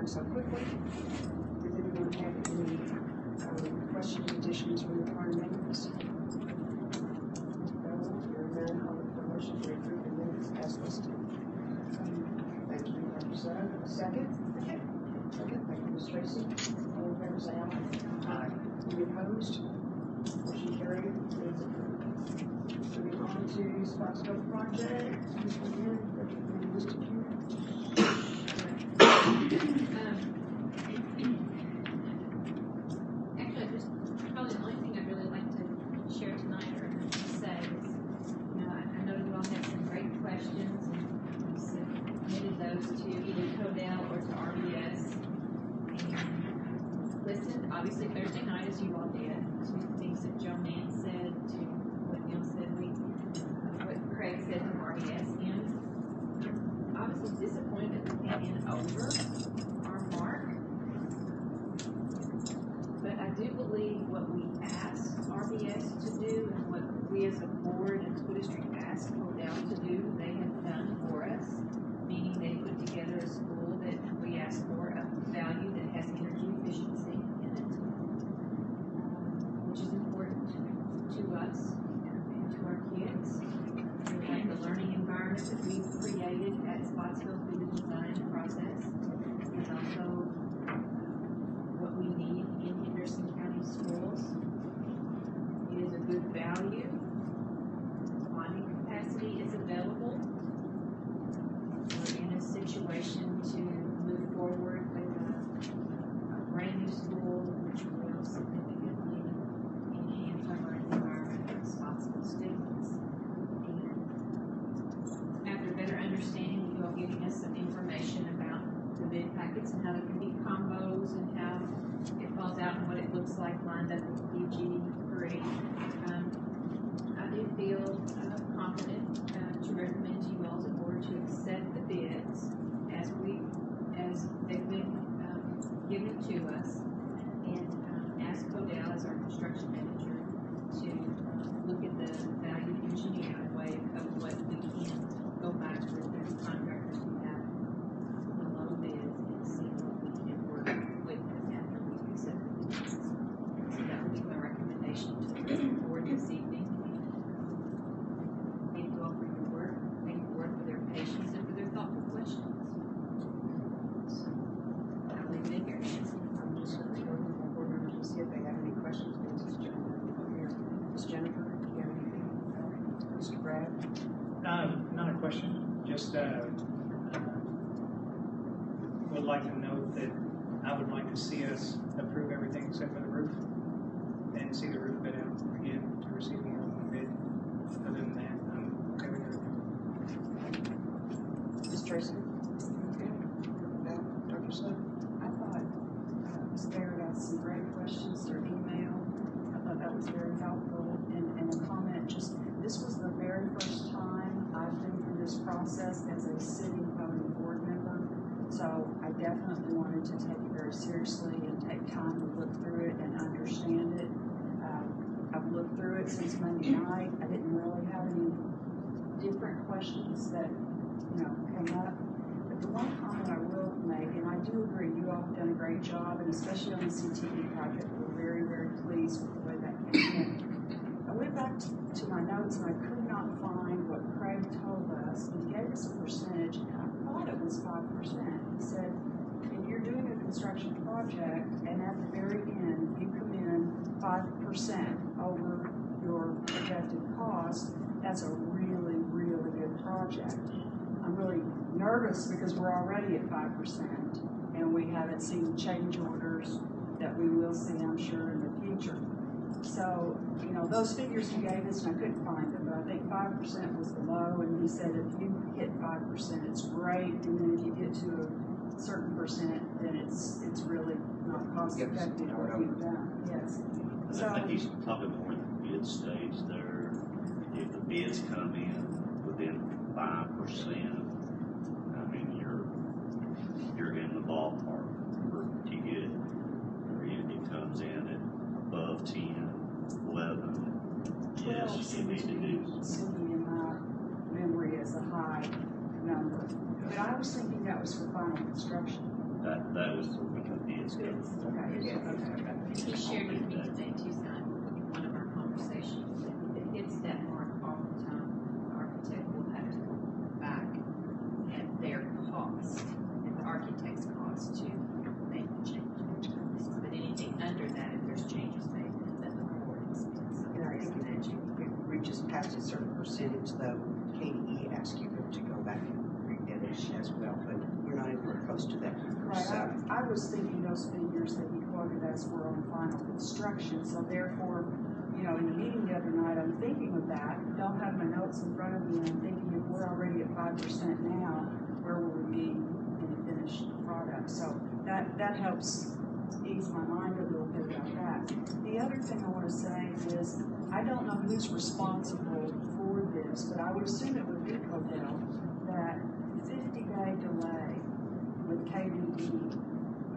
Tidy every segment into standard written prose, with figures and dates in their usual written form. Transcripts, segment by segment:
done so quickly. Does anyone have any questions, additions from the current amendments? No, hearing none, I'll look for a motion to approve the minutes as listed. Thank you, Dr. Sutton. Second? Second. Thank you, Ms. Tracy. All in favor, say aye. Aye. Any opposed? Motion carried. Minutes approved. Moving on to Spotsville project. Mr. Mann, Mr. Q. Actually, just probably the only thing I'd really like to share tonight or say is, I know you all had some great questions and you submitted those to either Codell or to RBS. And listened, obviously, Thursday night, as you all did, to things that Joe Mann said, to what Neil said, what Craig said from RBS, and obviously disappointed that we came in over our mark. But I do believe what we asked RBS to do and what we as a board and school district asked Codell to do, they have done for us, meaning they put together a school that we asked for, a value that has energy efficiency in it, which is important to us and to our kids. We like the learning environment that we've created at Spotsville through the design process, and also what we need in Henderson County schools. It is a good value. Bonding capacity is available. We're in a situation to move forward with a brand new school, which will significantly enhance our learning environment for Spotsville students. And after better understanding, you all giving us some information about the bid packets and how there can be combos and how it falls out and what it looks like lined up with PG3. I do feel confident to recommend to you all as a board to accept the bids as they've been given to us, and ask Codell as our construction manager to look at the value engineering way of what we can go back with the contractors we have below bids and see what we can work with them after we accept the bids. So that would be my recommendation to the board this evening. Thank you all for your work. Thank the board for their patience and for their thoughtful questions. So I'll leave it in your hands. I'm just going to go to the board members and see if they have any questions. Ms. Jennifer, do you have anything? Mr. Brad? Not a question, just would like to note that I would like to see us approve everything except for the roof and see the roof bid out again to receive more than one bid. Other than that, I'm okay with everything. Ms. Tracy? Okay. Dr. Sutton? I thought Ms. Baird asked some great questions through email. I thought that was very helpful. And a comment, just this was the very first time I've been through this process as a sitting voting board member. So I definitely wanted to take it very seriously and take time to look through it and understand it. I've looked through it since Monday night. I didn't really have any different questions that came up. But the one comment I will make, and I do agree, you all have done a great job, and especially on the CTE project, we're very, very pleased with the way that came in. I went back to my notes and I could not find what Craig told us. He gave us a percentage, and I thought it was 5%. He said, if you're doing a construction project and at the very end you come in 5% over your projected cost, that's a really, really good project. I'm really nervous because we're already at 5% and we haven't seen change orders that we will see, I'm sure, in the future. So, those figures he gave us, and I couldn't find them, but I think 5% was the low, and he said if you hit 5%, it's great, and then if you get to a certain percent, then it's really not cost effective what you've done. Yes. So, I think he's talking more in the bid stage there. If the bids come in within 5%, I mean you're in the ballpark. To get, or if it comes in at above 10, 11, yes, you need to do. Sitting in my memory as a high number, but I was thinking that was for final construction. That with when the bids go. Okay, Yeah, okay. He shared with me today, Tucson, in one of our conversations, that if it hits that mark all the time, the architect will have to go back at their cost, at the architect's cost to make the change. But anything under that, if there's changes made, then the board is. And I think that if it reaches past a certain percentage, though, KDE asks you to go back and rebid it as well, but we're not anywhere close to that. Right, So, I was thinking those figures that you quoted as were on final construction, so therefore, you know, in the meeting the other night, I'm thinking of that, don't have my notes in front of me, and I'm thinking if we're already at 5% now, where will we be in the finished product? So that helps ease my mind a little bit about that. The other thing I want to say is, I don't know who's responsible for this, but I would assume it would be Codell, that 50-day delay with KDE.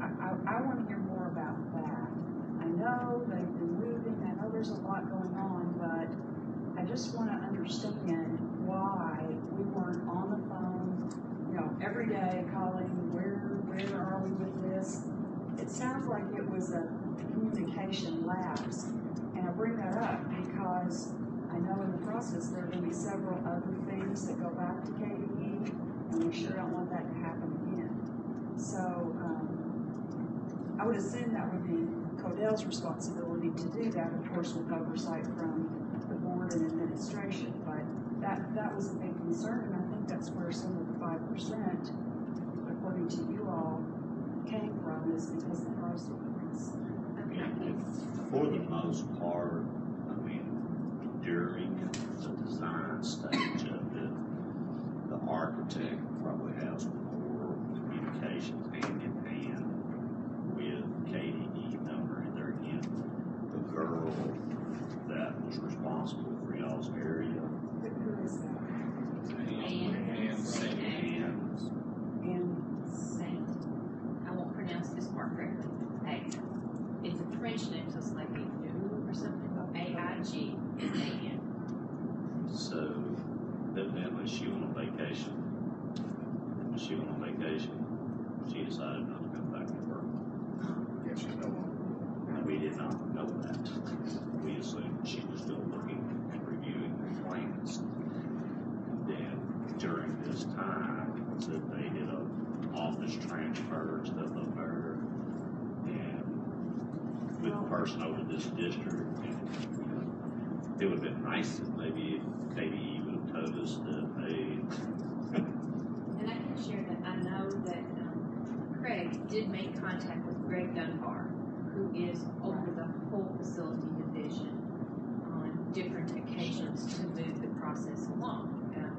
I want to hear more about that. I know they've been moving, I know there's a lot going on, but I just want to understand why we weren't on the phone, you know, every day calling, where are we with this? It sounds like it was a communication lapse. And I bring that up because I know in the process there are going to be several other things that go back to KDE, and we sure don't want that to happen again. So I would assume that would be Codell's responsibility to do that, of course, with oversight from the board and administration. But that was a big concern, and I think that's where some of the 5%, according to you all, came from, is because of the price increase. For the most part, I mean, during the design stage of it, the architect probably has more communication hand in hand with KDE number, and they're in the girl that was responsible for y'all's area. Who is that? And Saint, I won't pronounce this part correctly. It's a French name, so it's like a new or something. AIG and AN. So evidently she went on vacation. When she went on vacation, she decided not to come back to work. Yeah, she's no longer. And we did not know that. We assumed she was still looking and reviewing the plans. And then during this time, that they did a office transfer and stuff up there, and with the person over this district, and, it would have been nice if maybe KDE would have told us that, hey, And I can share that I know that Craig did make contact with Greg Dunbar, who is over the whole facility division on different occasions to move the process along,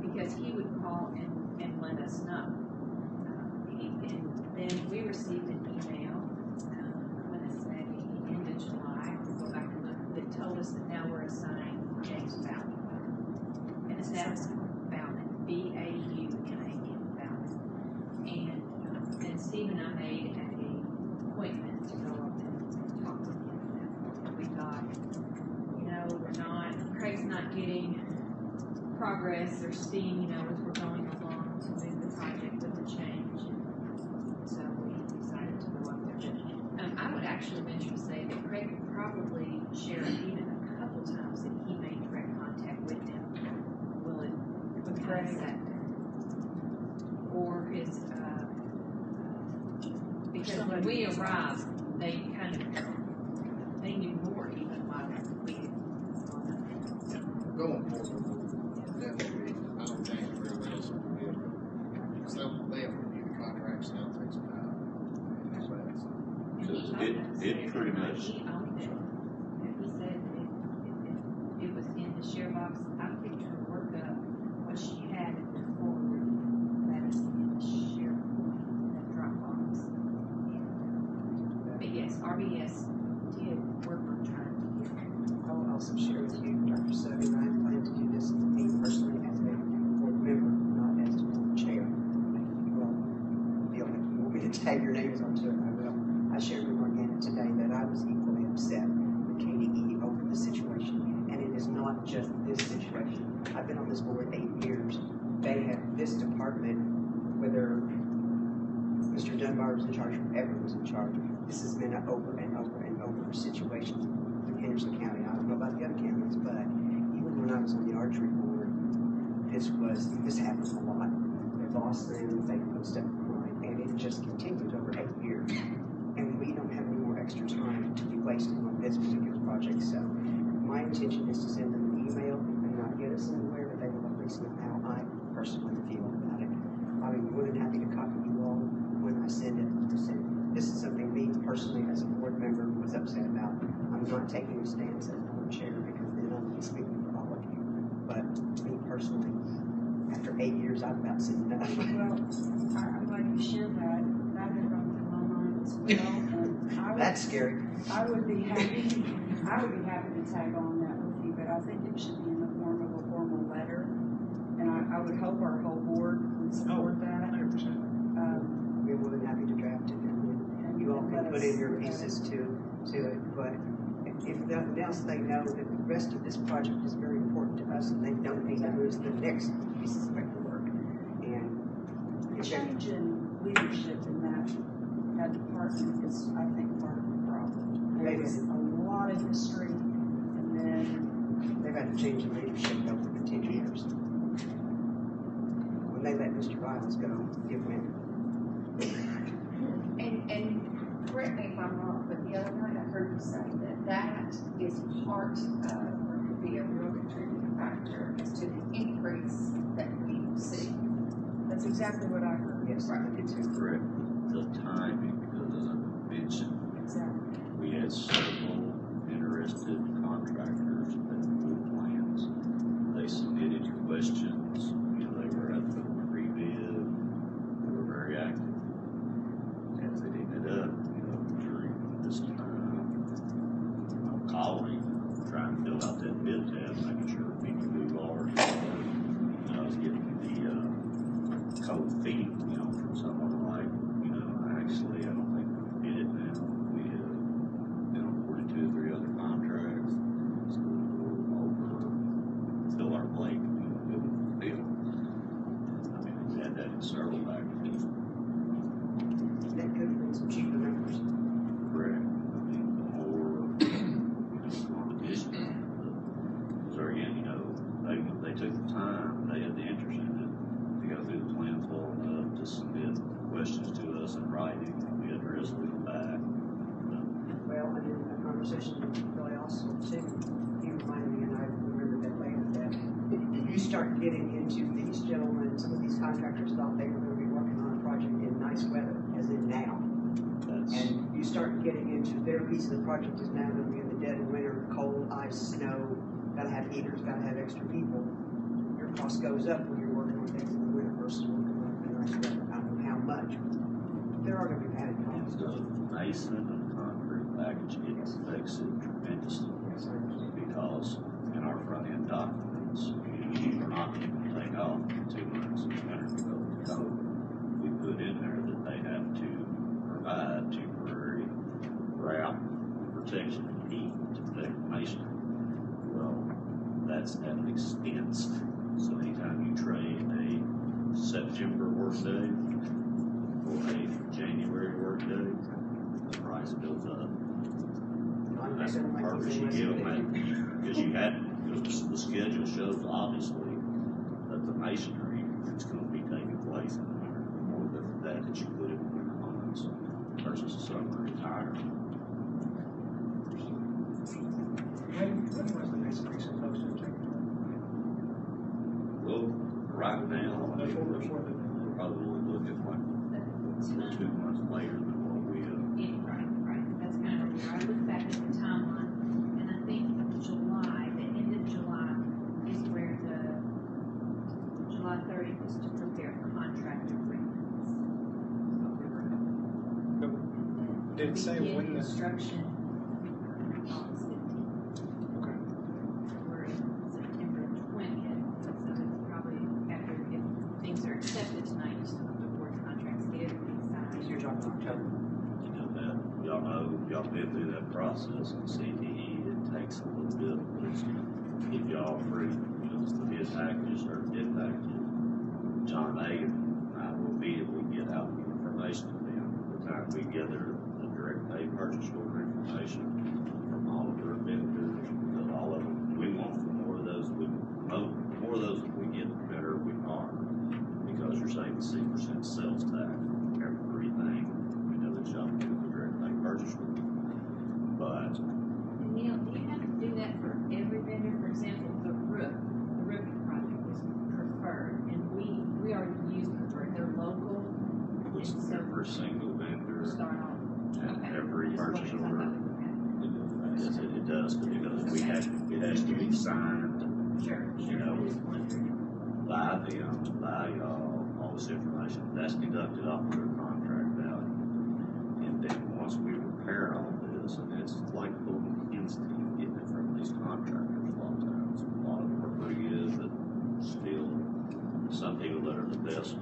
because he would call and let us know. And then we received an email, I'm going to say end of July, we'll go back and look, that told us that now we're assigning James Bowden. And it's that's Bowden, B-A-U-M-A-N, Bowden. And then Steve and I made an appointment to go up and talk with him. And we thought, you know, Craig's not getting progress or steam, you know, as we're going along to move the project with the change. And so we decided to go up there. But I would actually venture to say that Craig could probably share even a couple times that he made direct contact with them. Will it with Craig? Or his, because when we arrived, they they knew more even while we Going forward, definitely, I don't think everybody else will be able to, because they have to review the contracts and that takes time. it pretty much, He owned it. And he said if it was in the share box, I picked her work up, what she had before, that is in the share, that Dropbox. But yes, RBS did work on trying to get I will also share with you, Dr. Sutton, I plan to do this with me personally as a board member, not as a board chair. If you will feel like you want me to tag your names onto it, I will. I shared with Morgana today that I was equally upset with KDE over the situation, and it is not just this situation. I've been on this board 8 years. They have this department, whether Mr. Dunbar was in charge, whoever was in charge. This has been an over and over and over situation in Henderson County. I don't know about the other counties, but even when I was on the archery board, this happened a lot. They lost things, they put stuff behind, and it just continued over 8 years. And we don't have any more extra time to be wasted on this particular project. So my intention is to send them an email and not get us anywhere, but they will at least know how I personally feel about it. I'll be more than happy to copy you all when I send it. This is something me personally as a board member was upset about. I'm not taking a stance as board chair because then I'm not speaking for all of you. But me personally, after 8 years, I've about seen enough. Well, I'm glad you shared that. That had gone through my mind as well. And That's scary. I would be happy to tag on that with you, but I think it should be in the form of a formal letter. And I would hope our whole board would support that. 100%. We're more than happy to draft it, and you all can put in your pieces to it. But if nothing else, they know that the rest of this project is very important to us, and they don't need to lose the next piece of paperwork. And The change in leadership in that department is, I think, part of the problem. There was a lot of history, and then they've had to change the leadership over for 10 years. When they let Mr. Biles go, it went. And correct me if I'm wrong, but the other night I heard you say that is part of, or could be a real contributing factor as to the increase that we see. that's exactly what I heard. Yes, I did too. Correct. The timing, because as I mentioned, Exactly. we had several interested contractors that put plans. They submitted questions, they were at the pre-bid, they were very active. As it ended up, during this time, calling, trying to fill out that bid tab, making sure we could move ours. I was getting the cold feet, from someone like, actually, I don't think we did it now. We have, awarded 2 or 3 other contracts. So we'll fill our plate, fill. I mean, we had that in several packages. That could have been some cheaper numbers. Correct. I mean, the more, competition, because there again, they took the time, they had the interest in it, to go through the plans well enough to submit questions to us in writing, and we addressed them back. Well, and in a conversation with Billy also too, he reminded me, and I remember that later, that you start getting into these gentlemen, some of these contractors thought they were going to be working on a project in nice weather, as in now. And you start getting into their piece of the project is now going to be in the dead of winter, cold, ice, snow, gotta have heaters, gotta have extra people. Your cost goes up when you're working on things in the winter versus working on it in nice weather. I don't know how much. There are going to be added costs. The mason and concrete package, it affects it tremendously. Yes, I understand. Because in our front end documents, we're not going to take off 2 months of winter to go to code. We put in there that they have to provide temporary wrap protection and heat to protect masonry. Well, that's at an expense. So anytime you trade a September workday for a January workday, the price goes up. That's the purpose you give them that, because the schedule shows obviously that the masonry is going to be taking place in the winter. The more that you put in the winter months versus the summer is higher. When was the masonry supposed to take place? Well, right now, we're probably looking like 2 months later than what we Right, that's kind of where I look back at the timeline, and I think July, the end of July is where July 30th is to prepare contract agreements. Did it say Begin when the? construction August 15th. Okay. We're in September 20th, so it's probably after, if things are accepted tonight, you still have to award contracts, get everything signed. You're talking October. that. Y'all been through that process on CTE. It takes a little bit, but if y'all free, the bid packages or bid packages, John A. and I will immediately get out the information to them and we gather the direct pay purchase order information from all of our vendors, because all of them, we want more of those, more of those that we get, the better we are, because you're saving 6% sales tax on everything, we know that y'all do the direct pay purchase order. But And Neil, do you have to do that for every vendor? For example, the roofing project is preferred, and we already use preferred, they're local. with And so every single vendor start off. and Okay. every Just purchase wondering, I order, thought we would yes, it does, because it has to be signed have- Sure, You know, I just wondered. by them, by y'all, all this information, that's deducted off their contract value. And then once we repair all this, and it's like pulling Ken's teeth, getting it from these contractors a lot of times. A lot of them are pretty good, but still, some people that are the best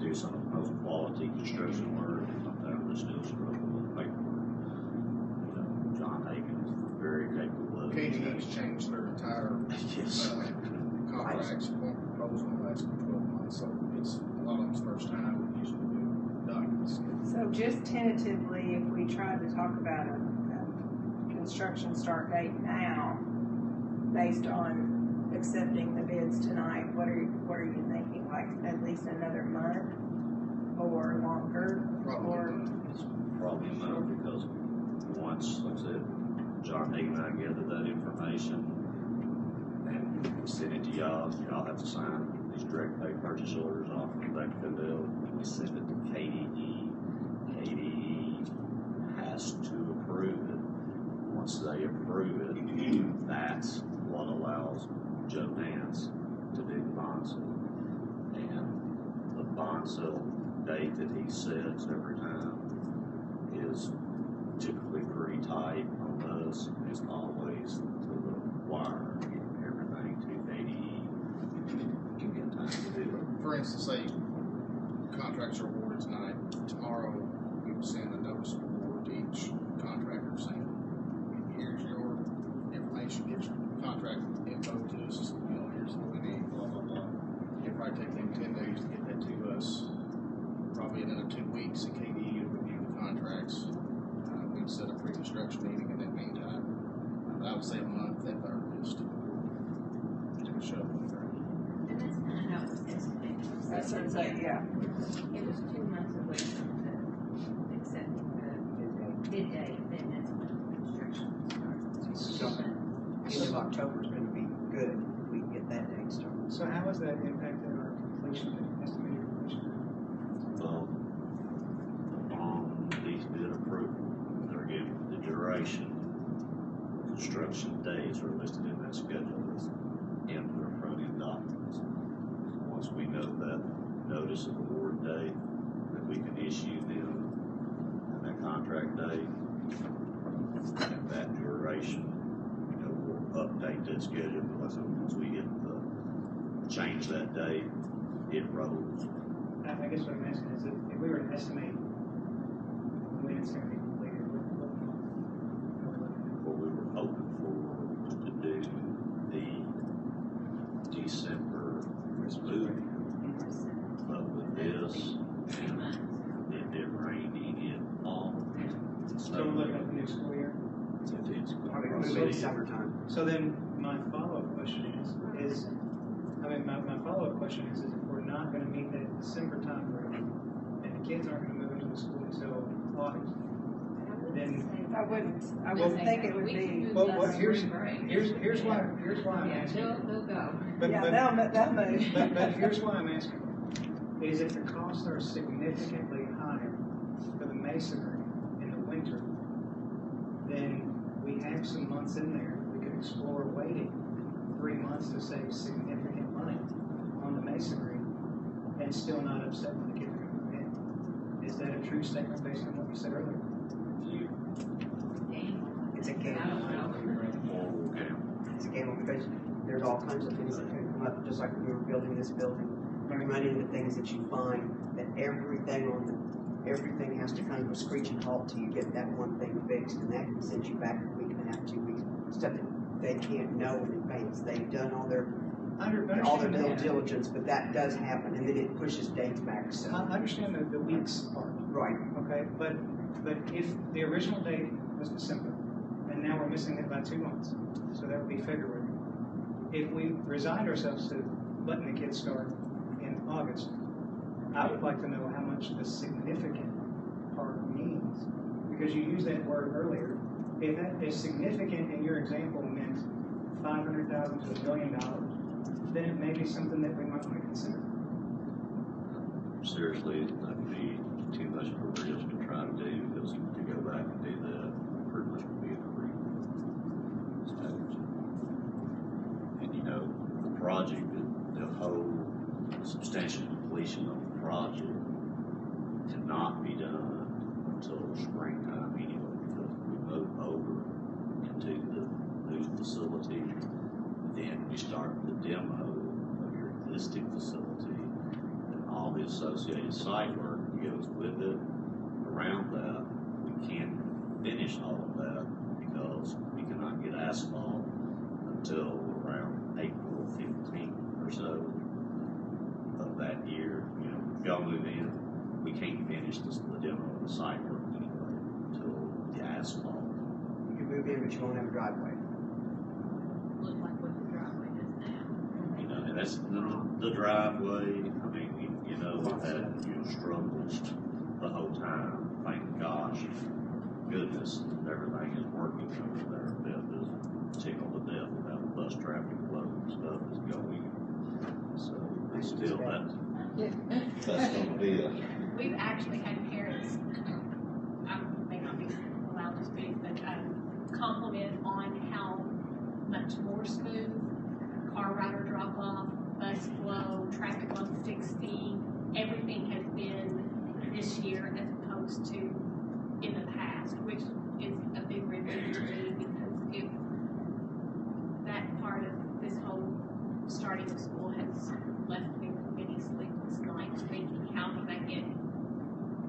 do some of the most quality construction work, and sometimes they still struggle with paperwork. You know, John Hagan's very capable of it. KDE's changed their entire, Yes. contracts, one proposal in the last 12 months, so it's, a lot of them's first time, we usually do documents. So just tentatively, if we tried to talk about a construction start date now, based on accepting the bids tonight, what are you thinking, like at least another month or longer? Probably Or, It's probably not, because once, like I said, John Hagan and I gathered that information and sent it to y'all have to sign these direct pay purchase orders off from Bank Fidel, and we send it to KDE. KDE has to approve it. Once they approve it, that's what allows Joe Nance to do the bond sale. And the bond sale date that he sets every time is typically pretty tight on those. It's always to the wire, everything to KDE. Give me time to do it. For instance, say contracts are awarded tonight, tomorrow we will send a notice of award to each contractor saying, here's your information, here's your contract info to us, you know, here's what we need, blah, blah, blah. It'll probably take them 10 days to get that to us, probably another 2 weeks, and KDE will review the contracts. We'd set a pre-construction meeting in that meantime. But I would say a month at the earliest to show them. And that's kind of how it's estimated. that sounds like, yeah. It was 2 months away from the accepting the bid date, then that's when construction starts. So, end of October is gonna be good, if we can get that date started. So how has that impacted our completion, estimated completion? On these bid approval, they're giving the duration, construction days are listed in that schedule that's in their front-end documents. Once we know that notice of award date, that we can issue them, and that contract date, and that duration, you know, we'll update that schedule, because once we get change that date, it rolls. I guess what I'm asking is, if we were to estimate when it's gonna be completed, what month are we looking at? What we were hoping for to do the December movie, but with this, 3 months. it rained in all. So we're looking at the new school year? It's Probably gonna move in be summertime. So then, my follow-up question my follow-up question is if we're not gonna meet that December time frame, and the kids aren't gonna move into the school until August, then, I wouldn't think it would be. well, here's why I'm Yeah, asking. they'll go. But- Yeah, but- they'll move. But here's why I'm asking, is if the costs are significantly higher for the masonry in the winter, then we have some months in there, we could explore waiting 3 months to save significant money on the masonry and still not upset when the kids are gonna move in. Is that a true statement based on what you said earlier? It's a gamble. I don't know. Okay. It's a gamble because there's all kinds of things that can come up, just like when we were building this building. You run into things that you find that everything has to kind of a screeching halt till you get that one thing fixed, and that can send you back a week and a half, 2 weeks. Stuff that they can't know in advance. They've done all their due diligence, but that does happen, and then it pushes dates back. So I understand the weeks part, Right. Okay, but if the original date was December, and now we're missing it by 2 months, so that would be February. If we resigned ourselves to letting the kids start in August, I would like to know how much the significant part means, because you used that word earlier. If that is significant in your example meant $500,000 to $1 million, then it may be something that we might want to consider. Seriously, that'd be too much for us to try to do, because to go back and do that, pretty much would be in a stage. And you know, the project, the whole substantial completion of the project cannot be done until springtime anyway, because we move over into the new facility, then we start the demo of your existing facility, and all the associated site work goes with it. Around that, we can't finish all of that because we cannot get asphalt until around April 15th or so of that year. You know, if y'all move in, we can't finish the demo of the site work anyway until the asphalt. You can move in, but you won't have a driveway. Look like what the driveway does now. You know, and that's the driveway. I mean, you know, we've had struggles the whole time. Thank gosh, goodness, everything is working over there. Beth is tickled to death with how the bus traffic flow and stuff is going. So, it's still that's gonna be a. We've actually had parents, I may not be allowed to speak, but compliment on how much more smooth car rider drop off, bus flow, traffic on 60, everything has been this year as opposed to in the past, which is a big relief to me, because if that part of this whole starting of school has left me with many sleepless nights thinking, how can I get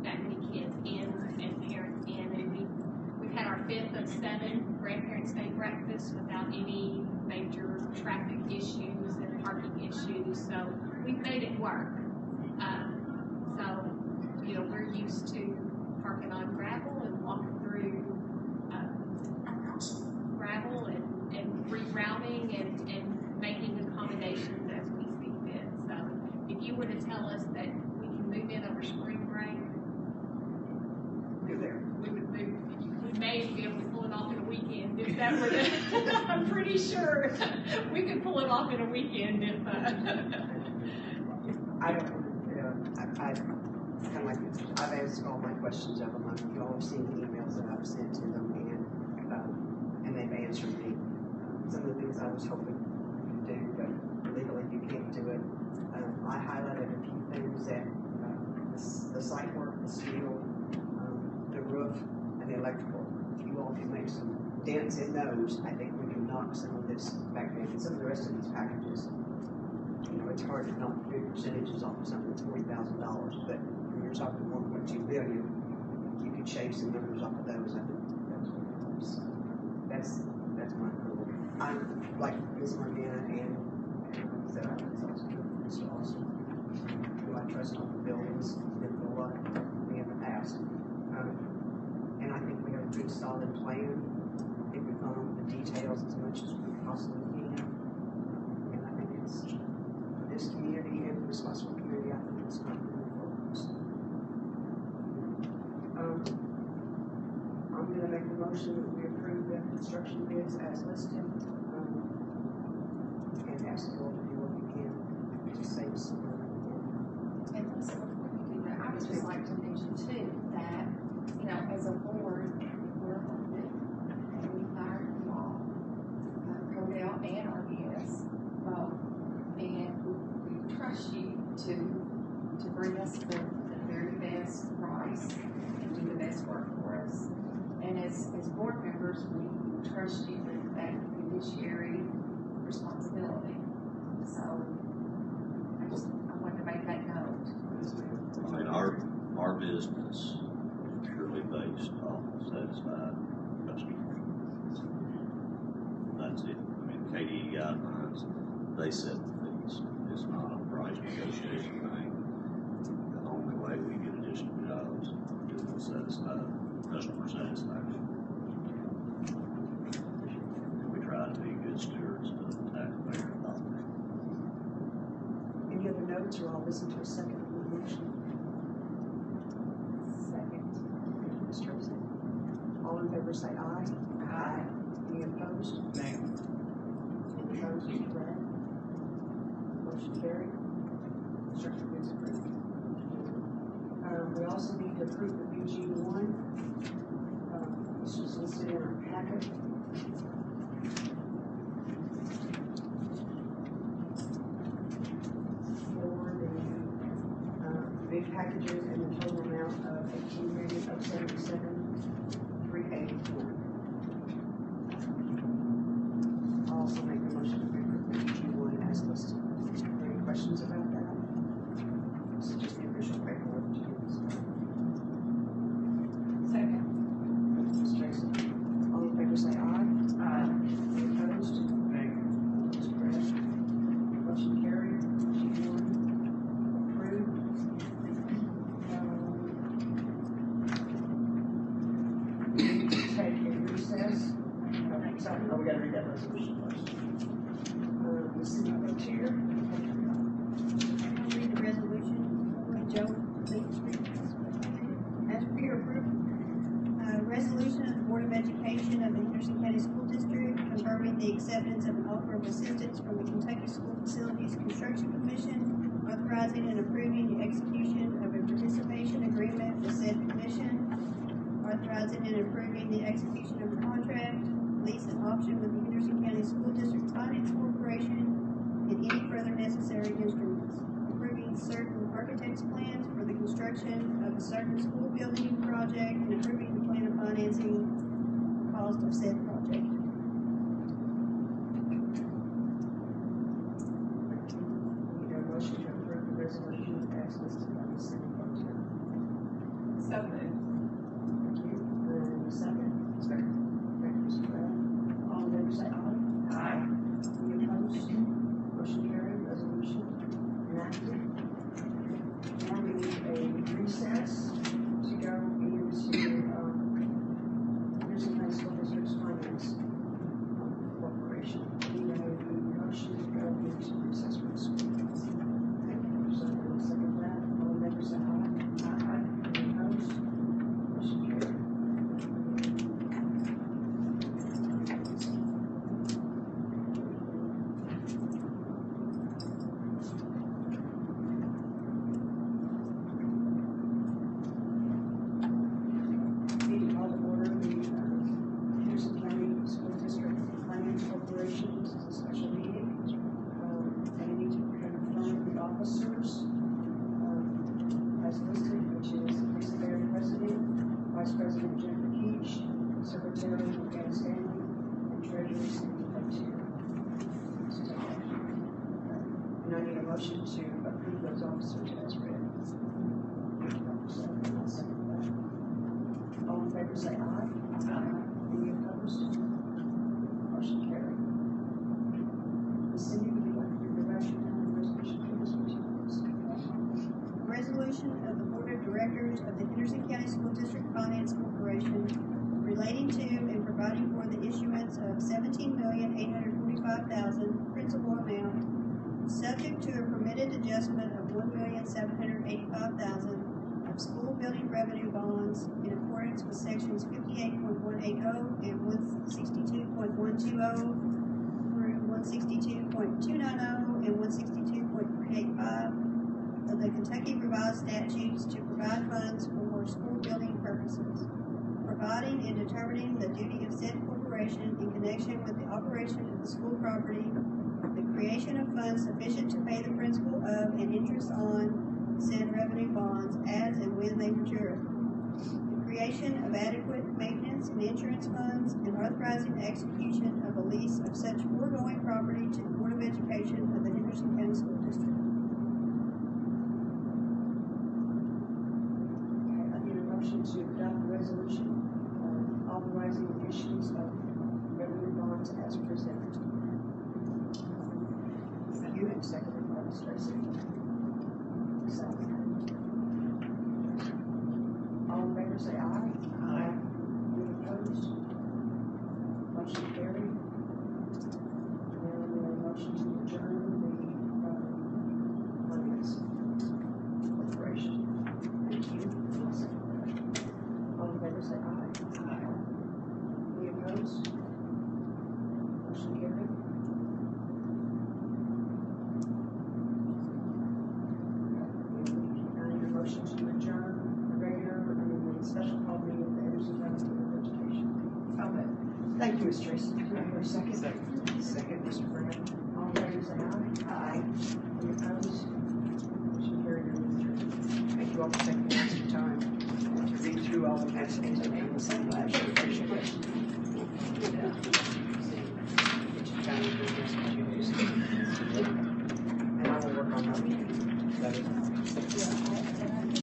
that many kids in and parents in? And we've had our 5th of 7 grandparents' day breakfast without any major traffic issues and parking issues, so we've made it work. So, you know, we're used to parking on gravel and walking through gravel and rerouting and making accommodations as we see fit. So if you were to tell us that we can move in over spring break, You're there. we would move. We may be able to pull it off in a weekend if that were the, I'm pretty sure we could pull it off in a weekend if, I don't, I kind of like, I've asked all my questions of them. You've all seen the emails that I've sent to them, and they've answered me. Some of the things I was hoping you could do, but legally you can't do it. I highlighted a few things that the site work, the steel, the roof, and the electrical. If you all can make some dents in those, I think we can knock some of this back down. And some of the rest of these packages, you know, it's hard to knock big percentages off of something that's $40,000, but when you're talking 1.2 billion, you could shave some numbers off of those. I think that's my goal. I like Ms. Marina and said I was Mr. Austin, who I trust on the buildings, did a lot we in the past. And I think we have a good solid plan. I think we've gone over the details as much as we possibly can. And I think it's for this community and for this Westwood community, I think it's not really focused. I'm gonna make a motion that we approve the construction bids as listed. And ask the board to do what we can to save some money. And listen, before you do that, I would just like to mention too, that, you know, as a board, we're elected, and we hired you all, Codell and RBS, both, and we trust you to bring us the very best price and do the best work for us. And as board members, we trust you with that fiduciary responsibility. So, I wanted to make that note. I mean, our business is purely based off of satisfied customers. That's it. I mean, KDE guidelines, they set the fees. It's not a price negotiation thing. The only way we get additional jobs customer satisfaction. We try to be good stewards of the taxpayer dollars. Any other notes, or I'll listen to a second on the motion? Second. Ms. Tracy? All in favor say aye. Aye. Any opposed? Nay. Any opposed, Mr. Ray? Motion carried. Construction bids approved. We also need to approve the BG one. This was listed in our packet. For the bid packages and the total amount of $18,077,384. I'll also make a motion to approve the BG one as listed. Are there any questions about that? This is just the official paperwork to use. Second. Ms. Tracy? All in favor say aye. Aye. Any opposed? Nay. Mr. Grant? Motion carried. G1 approved. We need to take a recess. Sorry, we gotta read that resolution first. The city clerk's here. I'll read the resolution for Joe Lee Street. As for your approval, resolution of the Board of Education of the Henderson County School District confirming the acceptance of an offer of assistance from the Kentucky School Facilities Construction Commission, authorizing and approving the execution of a participation agreement with said commission, authorizing and approving the execution of a contract, lease and option with the Henderson County School District Finance Corporation, and any further necessary instruments, approving certain architect's plans for the construction of a certain school building project, and approving the plan of financing cost of said project. We need a motion to approve the resolution as listed by the city clerk. So moved. Thank you. And a second? Second. Thank you, Mr. Brown. All in favor say aye. Aye. Any opposed? Motion carried, resolution enacted. Now we need a recess to go into, Henderson County School District's Finance Corporation. We need a motion to go into recess for the school. Thank you, so I'm going to second that. All in favor say aye. Aye. Any opposed? Motion carried. Meeting call to order the Henderson County School District Finance Corporation. This is a special meeting. And we need to confirm the officers as listed, which is Lisa Berry, President, Vice President Jennifer Keach, Secretary Deanna Stanley, and Treasurer Cindy Pelletier. And I need a motion to approve those officers as read. I'll second that. All in favor say aye. Aye. Any opposed? Motion carried. Ms. Cindy, would you like to read the rationale and resolution for this one? A resolution of the Board of Directors of the Henderson County School District Finance Corporation relating to and providing for the issuance of $17,845,000 principal amount, subject to a permitted adjustment of $1,785,000 of school building revenue bonds in accordance with sections 58.180 and 162.120 through 162.290 and 162.385 of the Kentucky Revised Statutes to provide funds for school building purposes, providing and determining the duty of said corporation in connection with the operation of the school property, the creation of funds sufficient to pay the principal of and interest on said revenue bonds as and when they mature, the creation of adequate maintenance and insurance funds, and authorizing the execution of a lease of such foregoing property to the Board of Education of the Henderson County School District. Okay, I need a motion to adopt the resolution authorizing the issuance of revenue bonds as presented. Thank you, and seconded by Ms. Tracy. All in favor say aye. Thank you, Ms. Tracy. Do I hear a second? Second, Mr. Brown. All in favor, say aye. Aye. Any opposed? Motion carried unanimously. Thank you all for taking the extra time to read through all of this and to